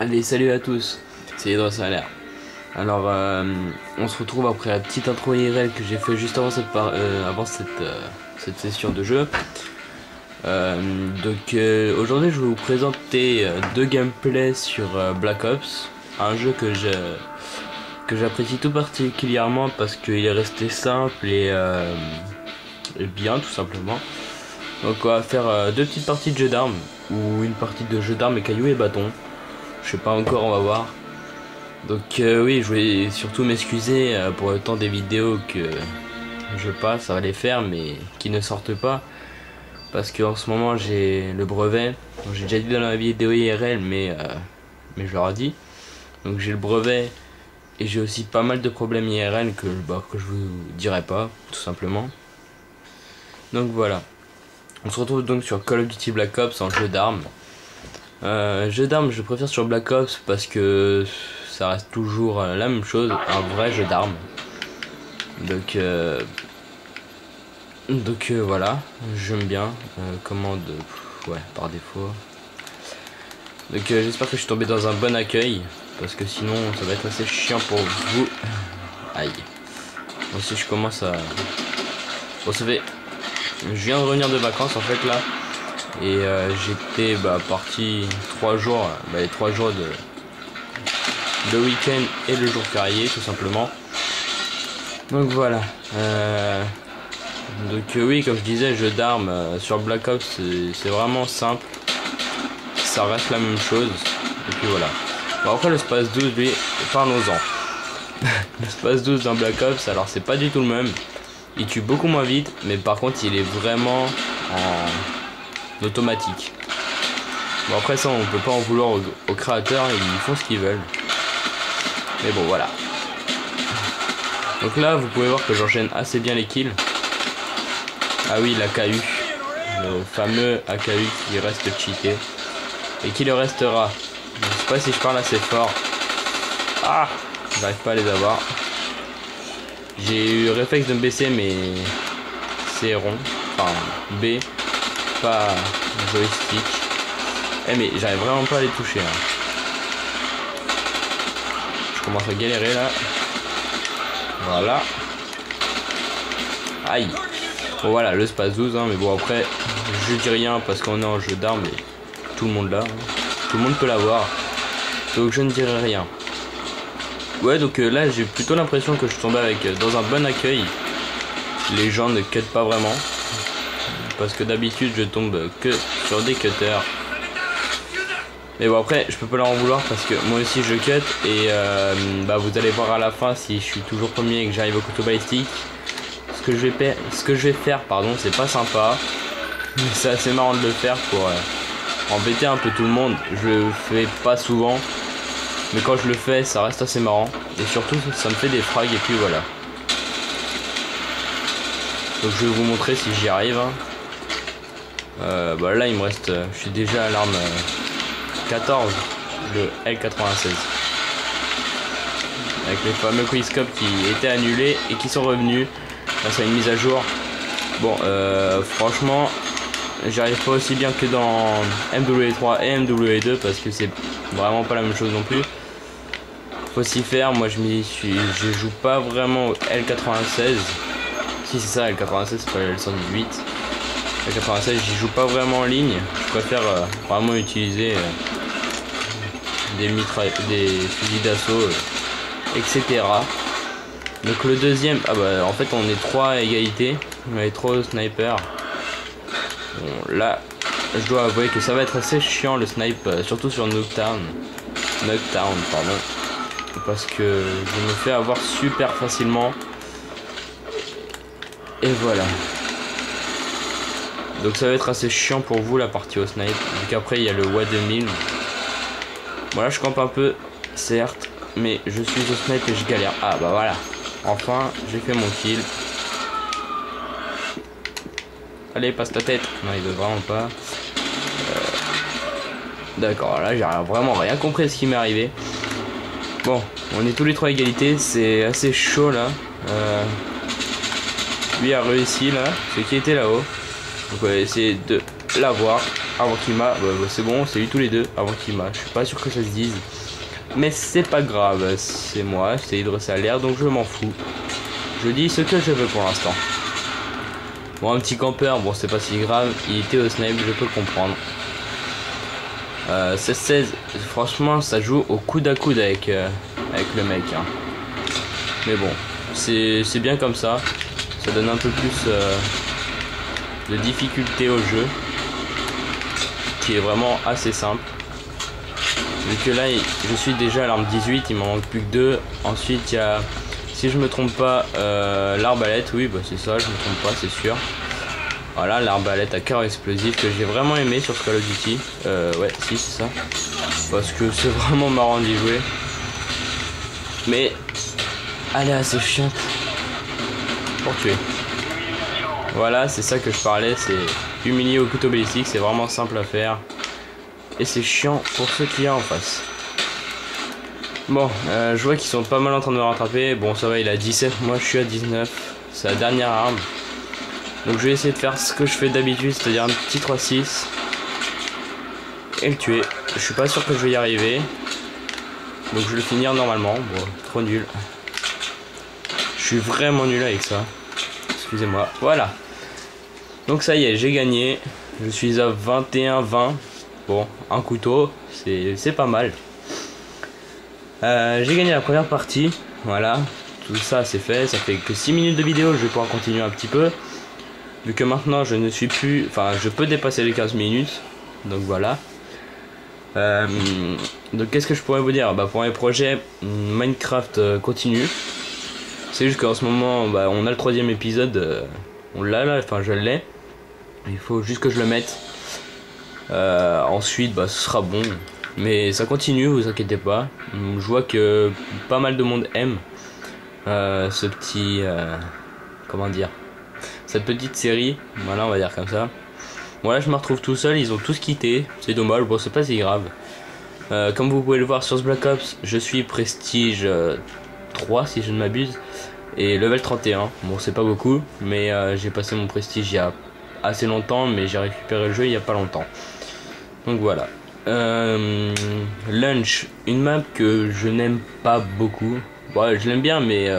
Allez, salut à tous, c'est Hydro Salaire. Alors, on se retrouve après la petite intro IRL que j'ai fait juste avant cette session de jeu. Aujourd'hui, je vais vous présenter deux gameplays sur Black Ops, un jeu que j'apprécie tout particulièrement parce qu'il est resté simple et bien, tout simplement. Donc, on va faire deux petites parties de jeu d'armes ou une partie de jeu d'armes et cailloux et bâtons. Je sais pas encore, on va voir. Donc oui, je voulais surtout m'excuser pour le temps des vidéos que je passe, ça va les faire, mais qui ne sortent pas. Parce qu'en ce moment j'ai le brevet. J'ai déjà dit dans la vidéo IRL, mais je leur ai dit. Donc j'ai le brevet et j'ai aussi pas mal de problèmes IRL que je vous dirai pas, tout simplement. Donc voilà. On se retrouve donc sur Call of Duty Black Ops en jeu d'armes. Jeu d'armes, je préfère sur Black Ops parce que ça reste toujours la même chose, un vrai jeu d'armes. Donc voilà, j'aime bien. Commande, ouais, par défaut. Donc j'espère que je suis tombé dans un bon accueil parce que sinon ça va être assez chiant pour vous. Aïe. Bon, si je commence à... Bon, ça fait... Je viens de revenir de vacances en fait là. Et j'étais parti 3 jours, les 3 jours de week-end et le jour férié tout simplement. Donc voilà. Oui, comme je disais, jeu d'armes sur Black Ops c'est vraiment simple. Ça reste la même chose. Et puis voilà. Bon, après le Space 12, lui, parlons-en. Le Space 12 dans Black Ops, alors c'est pas du tout le même. Il tue beaucoup moins vite, mais par contre il est vraiment en automatique. Bon, après ça on peut pas en vouloir aux créateurs, ils font ce qu'ils veulent. Mais bon, voilà. Donc là vous pouvez voir que j'enchaîne assez bien les kills. Ah oui, l'AKU, le fameux AKU qui reste cheaté et qui le restera. Je sais pas si je parle assez fort. Ah, j'arrive pas à les avoir. J'ai eu le réflexe de me baisser, mais c'est rond, enfin B, pas joystick. Mais j'arrive vraiment pas à les toucher hein. Je commence à galérer là. Voilà. Aïe. Bon voilà, le Space 12 hein, mais bon après je dis rien parce qu'on est en jeu d'armes et tout le monde l'a hein. Tout le monde peut l'avoir. Donc je ne dirai rien. Ouais, donc là j'ai plutôt l'impression que je tombe dans un bon accueil. Les gens ne cut pas vraiment. Parce que d'habitude je tombe que sur des cutters. Mais bon après je peux pas leur en vouloir parce que moi aussi je cut. Et vous allez voir à la fin si je suis toujours premier et que j'arrive au couteau balistique. Ce que je vais faire, pardon, c'est pas sympa. Mais c'est assez marrant de le faire pour embêter un peu tout le monde. Je le fais pas souvent. Mais quand je le fais, ça reste assez marrant. Et surtout, ça me fait des frags et puis voilà. Donc je vais vous montrer si j'y arrive. Hein. Là, il me reste... je suis déjà à l'arme 14, le L96. Avec les fameux quickscopes qui étaient annulés et qui sont revenus grâce à une mise à jour. Bon, franchement, j'arrive pas aussi bien que dans MW3 et MW2 parce que c'est vraiment pas la même chose non plus. Faut s'y faire, moi je joue pas vraiment au L96. Si c'est ça, L96, c'est pas le L118. L96, j'y joue pas vraiment en ligne. Je préfère vraiment utiliser des fusils d'assaut, etc. Donc le deuxième, en fait on est 3 à égalité. On est 3 au sniper. Bon, là, je dois avouer que ça va être assez chiant le snipe, surtout sur Nuketown, pardon. Parce que je me fais avoir super facilement. Et voilà. Donc ça va être assez chiant pour vous la partie au snipe. Vu qu'après il y a le WA 2000. Voilà, je campe un peu, certes. Mais je suis au snipe et je galère. Ah bah voilà. Enfin, j'ai fait mon kill. Allez, passe ta tête. Non, il veut vraiment pas. D'accord, là j'ai vraiment rien compris à ce qui m'est arrivé. Bon, on est tous les 3 à égalité, c'est assez chaud là. Lui a réussi là, ce qui était là-haut. Donc on va essayer de l'avoir. Avant qu'il m'a, c'est bon, c'est eu tous les deux avant qu'il m'a. Je suis pas sûr que ça se dise. Mais c'est pas grave, c'est moi, c'est Hydrosalaire, donc je m'en fous. Je dis ce que je veux pour l'instant. Bon, un petit campeur, bon c'est pas si grave, il était au snipe, je peux comprendre. 16-16, franchement ça joue au coude à coude avec le mec. Hein. Mais bon, c'est bien comme ça. Ça donne un peu plus de difficulté au jeu. Qui est vraiment assez simple. Vu que là, je suis déjà à l'arme 18, il m'en manque plus que 2. Ensuite, il y a, si je me trompe pas, l'arbalète. Oui, bah c'est ça, je me trompe pas, c'est sûr. Voilà, l'arbalète à cœur explosif que j'ai vraiment aimé sur Call of Duty. Ouais, si, c'est ça. Parce que c'est vraiment marrant d'y jouer. Mais elle est assez chiante pour tuer. Voilà, c'est ça que je parlais, c'est humilier au couteau balistique, c'est vraiment simple à faire. Et c'est chiant pour ceux qui y a en face. Bon, je vois qu'ils sont pas mal en train de me rattraper. Bon, ça va, il a 17, moi je suis à 19. C'est la dernière arme. Donc je vais essayer de faire ce que je fais d'habitude, c'est-à-dire un petit 3-6. Et le tuer. Je suis pas sûr que je vais y arriver. Donc je vais le finir normalement. Bon, trop nul. Je suis vraiment nul avec ça. Excusez-moi. Voilà. Donc ça y est, j'ai gagné. Je suis à 21-20. Bon, un couteau, c'est pas mal. J'ai gagné la première partie. Voilà. Tout ça c'est fait. Ça fait que 6 minutes de vidéo. Je vais pouvoir continuer un petit peu. Vu que maintenant je ne suis plus... Enfin, je peux dépasser les 15 minutes. Donc voilà. Donc qu'est-ce que je pourrais vous dire? Bah, pour mes projets, Minecraft continue. C'est juste qu'en ce moment, bah, on a le 3e épisode. On l'a là, enfin je l'ai. Il faut juste que je le mette. Ensuite, bah, ce sera bon. Mais ça continue, vous inquiétez pas. Je vois que pas mal de monde aime ce petit... comment dire, cette petite série. Voilà, on va dire comme ça. Voilà, je me retrouve tout seul, ils ont tous quitté. C'est dommage, bon c'est pas si grave. Comme vous pouvez le voir sur ce Black Ops, je suis prestige 3 si je ne m'abuse. Et level 31, bon c'est pas beaucoup. Mais j'ai passé mon prestige il y a assez longtemps. Mais j'ai récupéré le jeu il y a pas longtemps. Donc voilà. Lunch, une map que je n'aime pas beaucoup. Bon, je l'aime bien mais...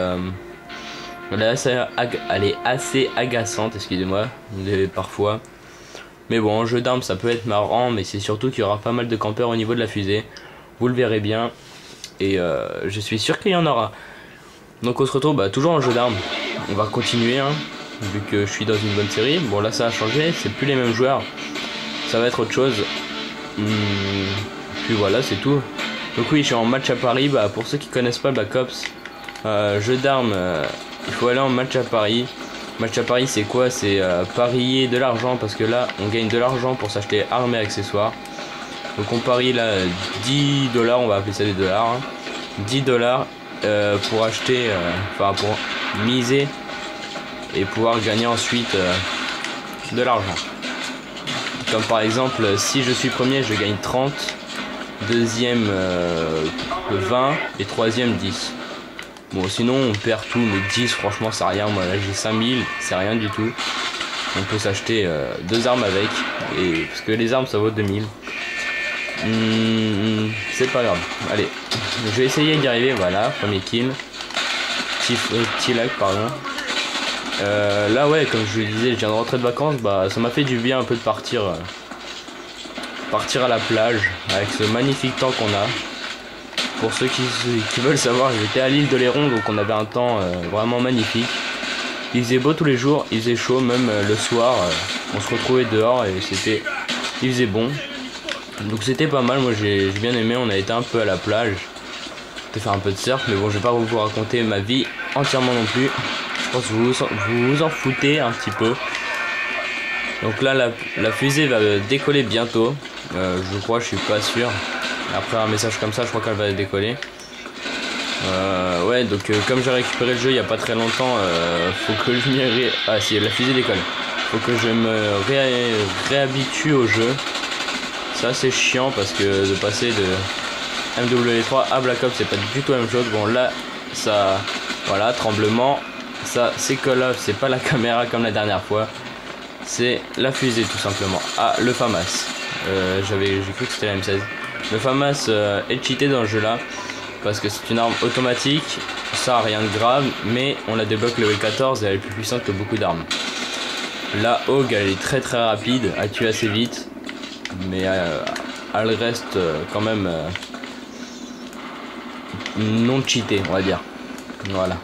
elle est assez agaçante, excusez-moi, parfois. Mais bon, en jeu d'armes, ça peut être marrant, mais c'est surtout qu'il y aura pas mal de campeurs au niveau de la fusée. Vous le verrez bien. Et je suis sûr qu'il y en aura. Donc on se retrouve toujours en jeu d'armes. On va continuer, hein, vu que je suis dans une bonne série. Bon, là, ça a changé, c'est plus les mêmes joueurs. Ça va être autre chose. Puis voilà, c'est tout. Donc oui, je suis en match à Paris. Bah, pour ceux qui connaissent pas Black Ops, jeu d'armes... il faut aller en match à Paris. Match à Paris, c'est quoi? C'est parier de l'argent, parce que là on gagne de l'argent pour s'acheter armes et accessoires. Donc on parie là 10 $, on va appeler ça des dollars, hein. 10 $ pour acheter, enfin pour miser et pouvoir gagner ensuite de l'argent. Comme par exemple, si je suis premier, je gagne 30, deuxième 20 et troisième 10. Bon, sinon on perd tout, mais 10 franchement c'est rien. Moi là j'ai 5000, c'est rien du tout. On peut s'acheter 2 armes avec, et parce que les armes ça vaut 2000. C'est pas grave. Allez, je vais essayer d'y arriver. Voilà, premier kill. Petit lag, pardon. Là ouais, comme je vous le disais, je viens de rentrer de vacances. Bah ça m'a fait du bien un peu de partir à la plage avec ce magnifique temps qu'on a. Pour ceux qui veulent savoir, j'étais à l'île de Léron, donc on avait un temps vraiment magnifique. Il faisait beau tous les jours, il faisait chaud, même le soir, on se retrouvait dehors et il faisait bon. Donc c'était pas mal, moi j'ai bien aimé, on a été un peu à la plage. J'ai fait un peu de surf, mais bon, je vais pas vous raconter ma vie entièrement non plus. Je pense que vous vous en foutez un petit peu. Donc là, la fusée va décoller bientôt, je crois, je suis pas sûr. Après un message comme ça, je crois qu'elle va décoller. Ouais, donc comme j'ai récupéré le jeu il n'y a pas très longtemps, faut que je m'y Ah si, la fusée décolle. Faut que je me réhabitue au jeu. Ça c'est chiant parce que de passer de MW3 à Black Ops c'est pas du tout la même chose. Bon là, ça... Voilà, tremblement. Ça c'est Call of, c'est pas la caméra comme la dernière fois. C'est la fusée tout simplement. Ah, le FAMAS. J'ai cru que c'était la M16. Le FAMAS est cheaté dans le jeu là, parce que c'est une arme automatique, ça rien de grave, mais on la débloque level 14 et elle est plus puissante que beaucoup d'armes. La Hog elle est très rapide, elle tue assez vite, mais elle reste quand même non cheatée, on va dire. Voilà.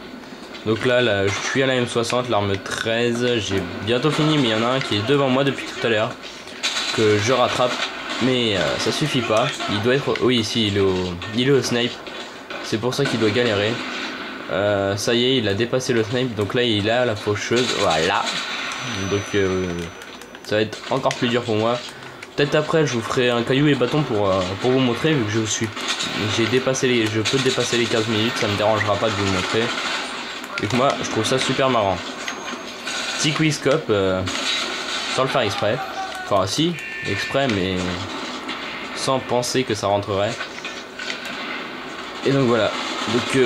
Donc là, je suis à la M60, l'arme 13, j'ai bientôt fini, mais il y en a un qui est devant moi depuis tout à l'heure, que je rattrape, mais ça suffit pas. Il doit être, oui ici il est au snipe, c'est pour ça qu'il doit galérer. Ça y est, il a dépassé le snipe, donc là il a la faucheuse, voilà. Donc ça va être encore plus dur pour moi. Peut-être après je vous ferai un caillou et bâton pour vous montrer, vu que je peux dépasser les 15 minutes, ça me dérangera pas de vous le montrer. Et que moi je trouve ça super marrant. Petit quiz-scope sans le faire exprès. Enfin si, exprès mais sans penser que ça rentrerait. Et donc voilà. Donc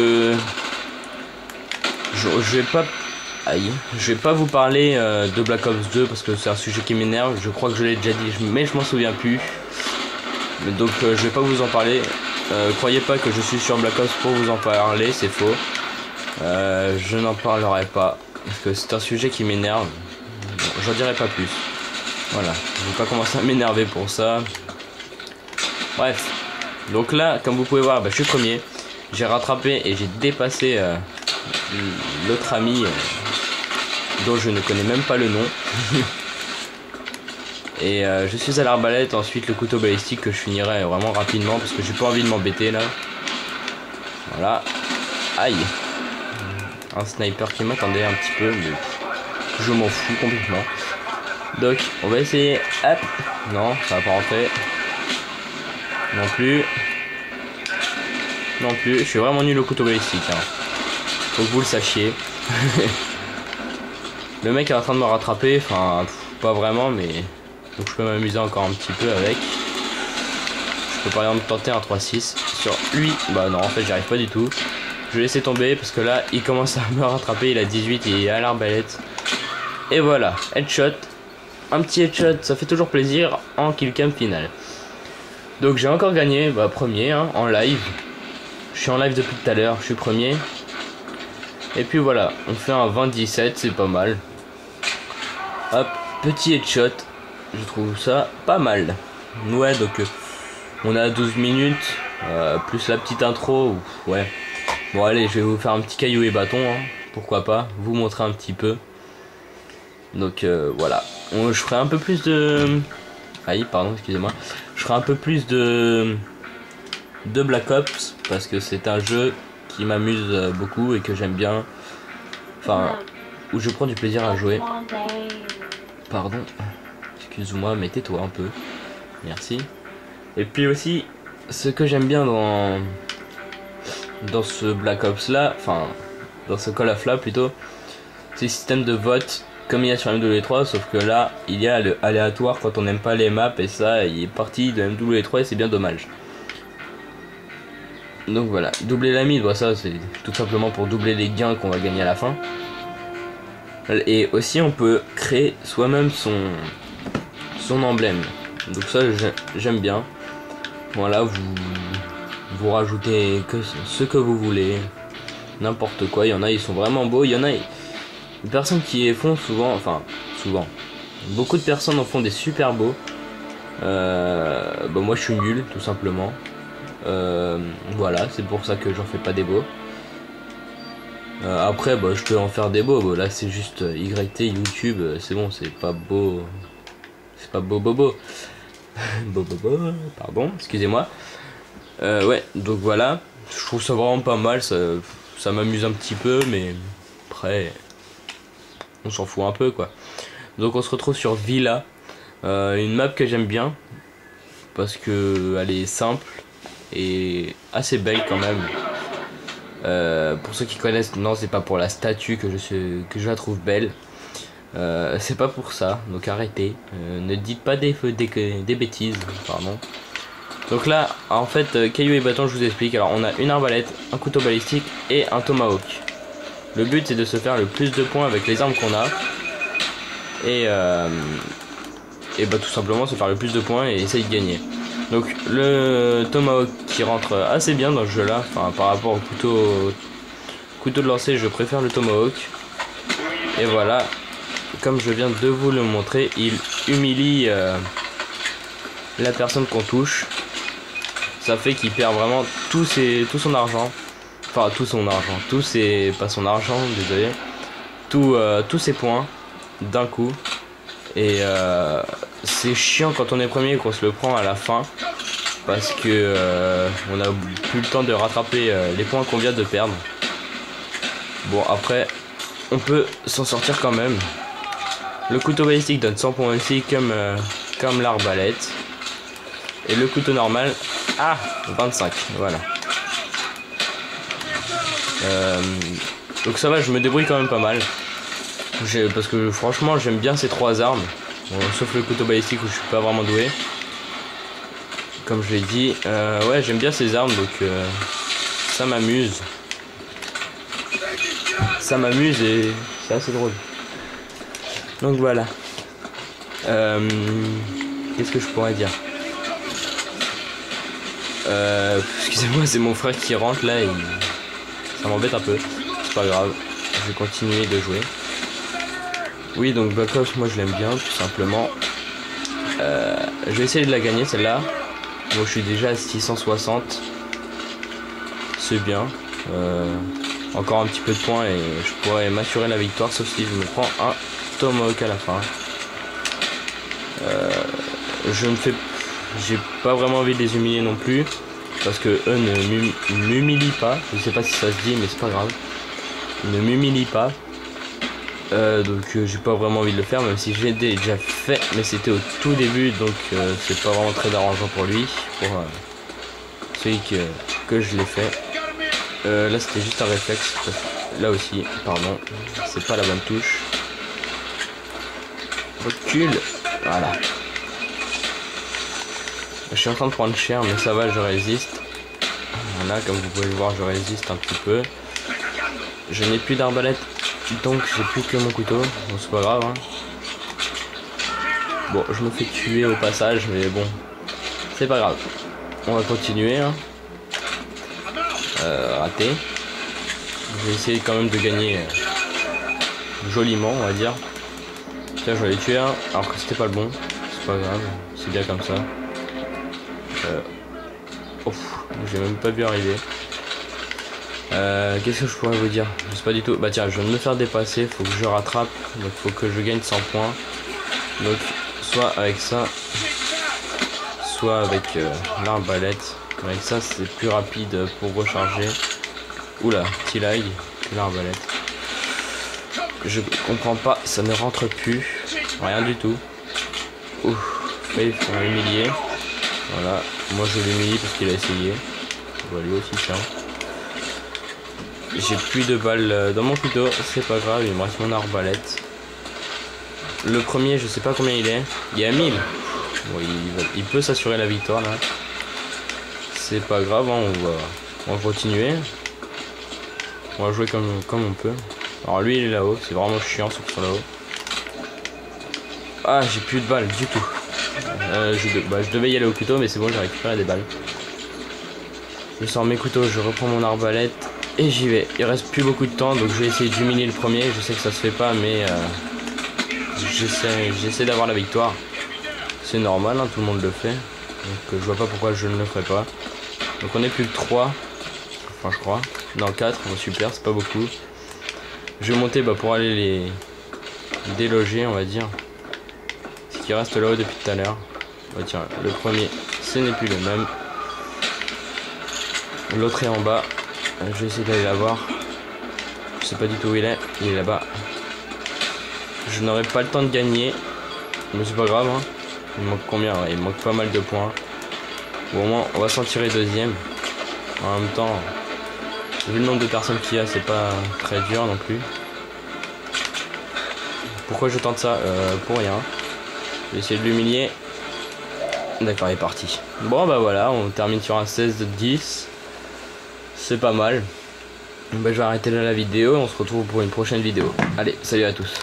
je vais pas vous parler de Black Ops 2 parce que c'est un sujet qui m'énerve. Je crois que je l'ai déjà dit, mais je m'en souviens plus. Donc je vais pas vous en parler. Croyez pas que je suis sur Black Ops pour vous en parler, c'est faux. Je n'en parlerai pas parce que c'est un sujet qui m'énerve. J'en dirai pas plus. Voilà, je vais pas commencer à m'énerver pour ça. Bref, donc là, comme vous pouvez voir, je suis premier. J'ai rattrapé et j'ai dépassé l'autre ami dont je ne connais même pas le nom. Et je suis à l'arbalète, ensuite le couteau balistique que je finirai vraiment rapidement parce que j'ai pas envie de m'embêter là. Voilà. Aïe. Un sniper qui m'attendait un petit peu, mais je m'en fous complètement. Donc on va essayer. Hop. Non, ça va pas rentrer. Non plus. Non plus. Je suis vraiment nul au couteau balistique. Hein. Faut que vous le sachiez. Le mec est en train de me rattraper. Enfin, pas vraiment, mais donc je peux m'amuser encore un petit peu avec. Je peux par exemple tenter un 3-6 sur lui. Bah non, en fait, j'y arrive pas du tout. Je vais laisser tomber parce que là, il commence à me rattraper. Il a 18 et il est à l'arbalète. Et voilà, headshot. Un petit headshot, ça fait toujours plaisir en killcam final. Donc j'ai encore gagné, premier hein, en live. Je suis en live depuis tout à l'heure, je suis premier. Et puis voilà, on fait un 20-17, c'est pas mal. Hop, petit headshot, je trouve ça pas mal. Ouais, donc on a 12 minutes, plus la petite intro, ouais. Bon allez, je vais vous faire un petit caillou et bâton, hein, pourquoi pas, vous montrer un petit peu. Donc voilà, je ferai un peu plus de... Aïe, pardon, excusez-moi. Je ferai un peu plus de Black Ops parce que c'est un jeu qui m'amuse beaucoup et que j'aime bien. Enfin, où je prends du plaisir à jouer. Pardon, excuse-moi, mais tais-toi un peu. Merci. Et puis aussi, ce que j'aime bien dans ce Black Ops là, enfin, dans ce Call of là plutôt, c'est le système de vote. Comme il y a sur MW3, sauf que là, il y a le aléatoire quand on n'aime pas les maps, et ça, il est parti de MW3 et c'est bien dommage. Donc voilà, doubler l'ami, ça c'est tout simplement pour doubler les gains qu'on va gagner à la fin. Et aussi, on peut créer soi-même son emblème. Donc ça, j'aime bien. Voilà, vous rajoutez ce que vous voulez, n'importe quoi. Il y en a, ils sont vraiment beaux, il y en a... Les personnes qui font souvent, beaucoup de personnes en font des super beaux. Moi je suis nul tout simplement. Voilà, c'est pour ça que j'en fais pas des beaux. Après je peux en faire des beaux. Là c'est juste YT YouTube, c'est bon, c'est pas beau. C'est pas beau bobo. Pardon, excusez-moi. Ouais, donc voilà. Je trouve ça vraiment pas mal, ça m'amuse un petit peu, mais après... on s'en fout un peu quoi. Donc on se retrouve sur Villa, une map que j'aime bien parce que elle est simple et assez belle quand même. Pour ceux qui connaissent, non, c'est pas pour la statue que je la trouve belle, c'est pas pour ça, donc arrêtez, ne dites pas des bêtises, pardon. Donc là en fait, caillou et bâton, je vous explique. Alors on a une arbalète, un couteau balistique et un tomahawk. Le but c'est de se faire le plus de points avec les armes qu'on a. et bah tout simplement se faire le plus de points et essayer de gagner. Donc le tomahawk qui rentre assez bien dans ce jeu là, enfin par rapport au couteau de lancer, je préfère le tomahawk. Et voilà, comme je viens de vous le montrer, il humilie la personne qu'on touche. Ça fait qu'il perd vraiment tout son argent. Enfin tout son argent, pas son argent, désolé. Tous ses points d'un coup. Et c'est chiant quand on est premier et qu'on se le prend à la fin. Parce que on a plus le temps de rattraper les points qu'on vient de perdre. Bon après, on peut s'en sortir quand même. Le couteau balistique donne 100 points aussi comme l'arbalète. Et le couteau normal, 25, voilà. Donc ça va, je me débrouille quand même pas mal. Parce que franchement j'aime bien ces 3 armes. Bon, sauf le couteau balistique où je suis pas vraiment doué. Comme je l'ai dit, ouais j'aime bien ces armes donc ça m'amuse. Ça m'amuse et c'est assez drôle. Donc voilà. Qu'est-ce que je pourrais dire? Excusez-moi, c'est mon frère qui rentre là et ça m'embête un peu. C'est pas grave, je vais continuer de jouer. Oui, donc Black Ops, moi je l'aime bien, tout simplement. Je vais essayer de la gagner celle-là. Moi je suis déjà à 660. C'est bien. Encore un petit peu de points et je pourrais m'assurer la victoire, sauf si je me prends un tomahawk à la fin. J'ai pas vraiment envie de les humilier non plus, parce que eux ne m'humilient pas. Je sais pas si ça se dit, mais c'est pas grave. Ils ne m'humilient pas. Donc j'ai pas vraiment envie de le faire, même si j'ai déjà fait, mais c'était au tout début, donc c'est pas vraiment très arrangeant pour lui, pour celui que je l'ai fait. Là c'était juste un réflexe, là aussi, pardon, c'est pas la bonne touche. Recule, voilà. Je suis en train de prendre cher, mais ça va, je résiste. Voilà, comme vous pouvez le voir, je résiste un petit peu. Je n'ai plus d'arbalète, donc j'ai plus que mon couteau. Bon, c'est pas grave, hein. Bon, je me fais tuer au passage, mais bon, c'est pas grave. On va continuer, hein. Raté. Je vais essayer quand même de gagner joliment, on va dire. Tiens, je vais les tuer, hein, alors que c'était pas le bon. C'est pas grave, c'est bien comme ça. J'ai même pas vu arriver. Qu'est-ce que je pourrais vous dire? Je sais pas du tout. Bah tiens, je viens de me faire dépasser, faut que je rattrape, donc faut que je gagne 100 points. Donc soit avec ça, soit avec l'arbalète. Avec ça c'est plus rapide pour recharger. Oula, petit lag, l'arbalète. Je comprends pas, ça ne rentre plus. Rien du tout. Ouf, il faut m'humilier. Voilà, moi je l'humilie parce qu'il a essayé. Voilà, lui aussi tiens. J'ai plus de balles dans mon couteau, c'est pas grave, il me reste mon arbalète. Le premier, je sais pas combien il est. Il est à 1000. Bon, il peut s'assurer la victoire là. C'est pas grave, hein, on va continuer. On va jouer comme on peut. Alors lui il est là-haut, c'est vraiment chiant ce sur là-haut. Ah, j'ai plus de balles du tout. Je devais y aller au couteau, mais c'est bon, j'ai récupéré des balles. Je sors mes couteaux, je reprends mon arbalète et j'y vais. Il reste plus beaucoup de temps, donc je vais essayer d'humilier le premier. Je sais que ça se fait pas, mais j'essaie d'avoir la victoire. C'est normal, hein, tout le monde le fait. Donc je vois pas pourquoi je ne le ferai pas. Donc on est plus que 3. Enfin je crois. Non 4, bon, super, c'est pas beaucoup. Je vais monter pour aller les déloger, on va dire. Ce qui reste là-haut depuis tout à l'heure. Bah, tiens, le premier, ce n'est plus le même. L'autre est en bas. Je vais essayer d'aller la voir. Je sais pas du tout où il est. Il est là-bas. Je n'aurai pas le temps de gagner. Mais c'est pas grave, hein. Il me manque combien? Ouais, il me manque pas mal de points. Bon, au moins, on va s'en tirer deuxième. En même temps, vu le nombre de personnes qu'il y a, c'est pas très dur non plus. Pourquoi je tente ça? Pour rien. Je vais essayer de l'humilier. D'accord, il est parti. Bon, bah voilà, on termine sur un 16 de 10. C'est pas mal. Bah, je vais arrêter là la vidéo et on se retrouve pour une prochaine vidéo. Allez, salut à tous.